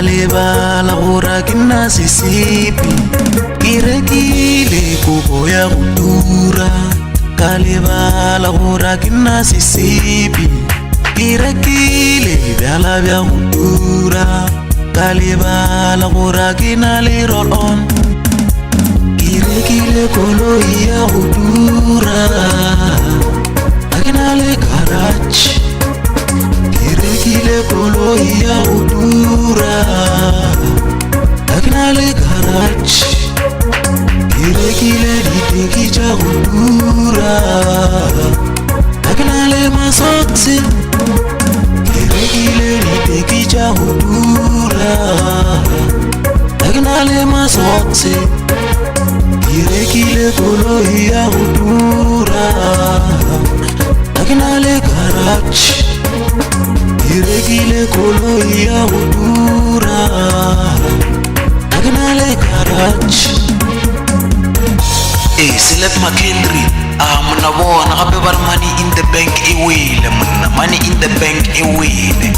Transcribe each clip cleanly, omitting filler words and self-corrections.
lebala gore ke nna sesipi ke rekile kobo ya go tura ka lebala gore ke nna sesipi ke rekile bjala bja go tura ka lebala gore ke na le roll-on ke rekile koloi ya go tura ke na le garage ke rekile koloi ya go tura ke na le garage ke rekile diteki tša go tura ke na le masoksi ke rekile diteki tša go tura ke na le masoksi ke rekile koloi ya go tura ke na le garage ke rekile koloi ya go tura ke na le garage. Celeb McHenry mna bona gape ba re money in the bank e wele mna money in the bank e wele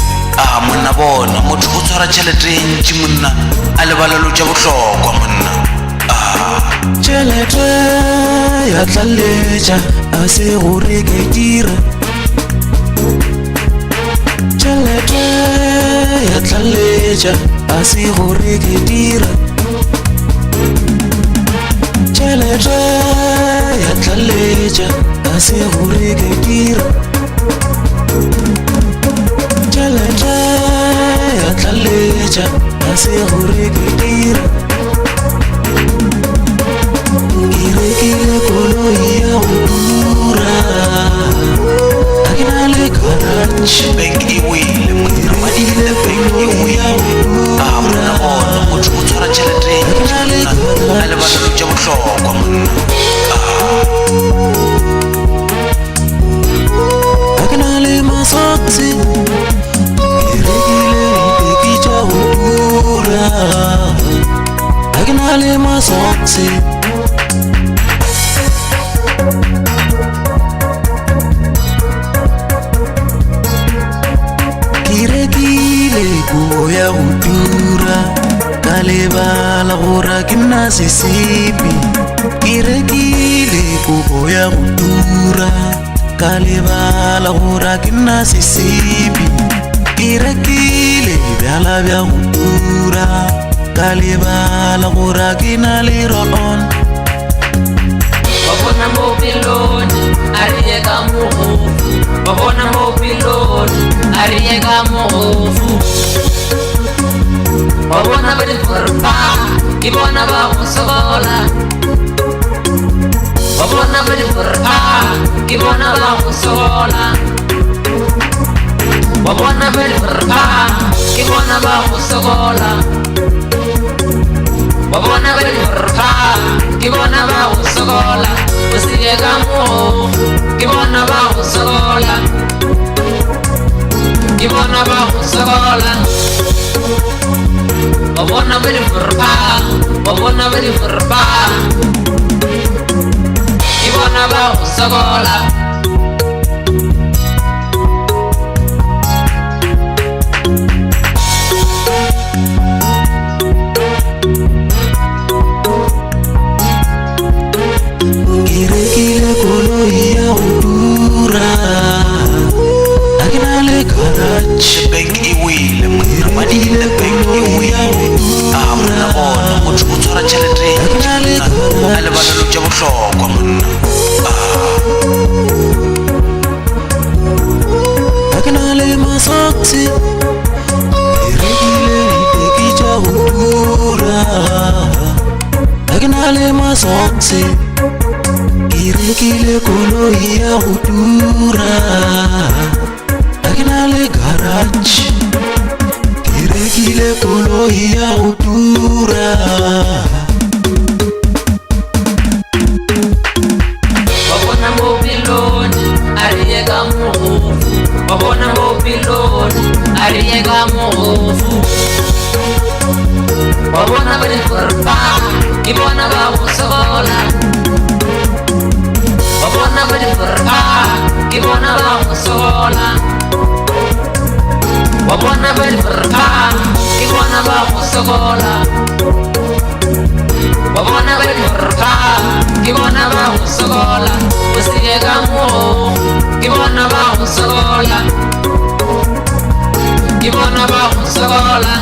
mna bona motho o tshwara tšhelete e ntši mna a lebalelo tša bohlokwa mna tšhelete ya tlaletša a se gore ke dira tšhelete ya tlaletša a se gore ke dira tšhelete ya tlaletša a se gore ke dira tšhelete ya tlaletša a se gore ke dira ke rekile koloi ya go tura ke na le garage bank e wele madi le bank e wele mna bona motho o tshwara tšhelete a lebalelo tša bohlokwa mna ke na le masoksi ke rekile diteki tša go tura ke na le masoksi ke rekile kobo ya go tura ka lebala gore ke nna sesipi ke rekile kobo ya go tura ka lebala gore ke nna sesipi ke rekile bjala bja go tura ka lebala gore ke na le roll-on babona mo piloni ariye ka mogofu babona mo piloni ariye ka mogofu babona ba di furpa ke bona ba go sokola babona ba di furpa ke bona ba go sokola babona ba di furpa ke bona ba go sokola babona ba di furpa ke bona ba go sokola o sige ka mogofu ke bona ba go sokola ke bona ba go sokola babona ba di furpa babona ba di furpa ke bona ba go sokola ke rekile koloi ya go tura ke na le garage bank e wele madi le bank e wele mna bona motho o tshwara tšhelete a lebalelo tša bohlokwa mna ke na le masoksi ke rekile diteki tša go tura ke na le masoksi ke rekile koloi ya go tura ke na le garage ke rekile koloi ya go tura babona mo piloni ariye ka mogofu babona mo piloni ariye ka mogofu babona ba di furpa ke bona ba go sokola babona ba di furpa ke bona ba go sokola babona ba di furpa ke bona ba go sokola wa bona ba morfa ke bona ba go sokola o se ka mo ke bona ba go sokola ke bona ba go sokola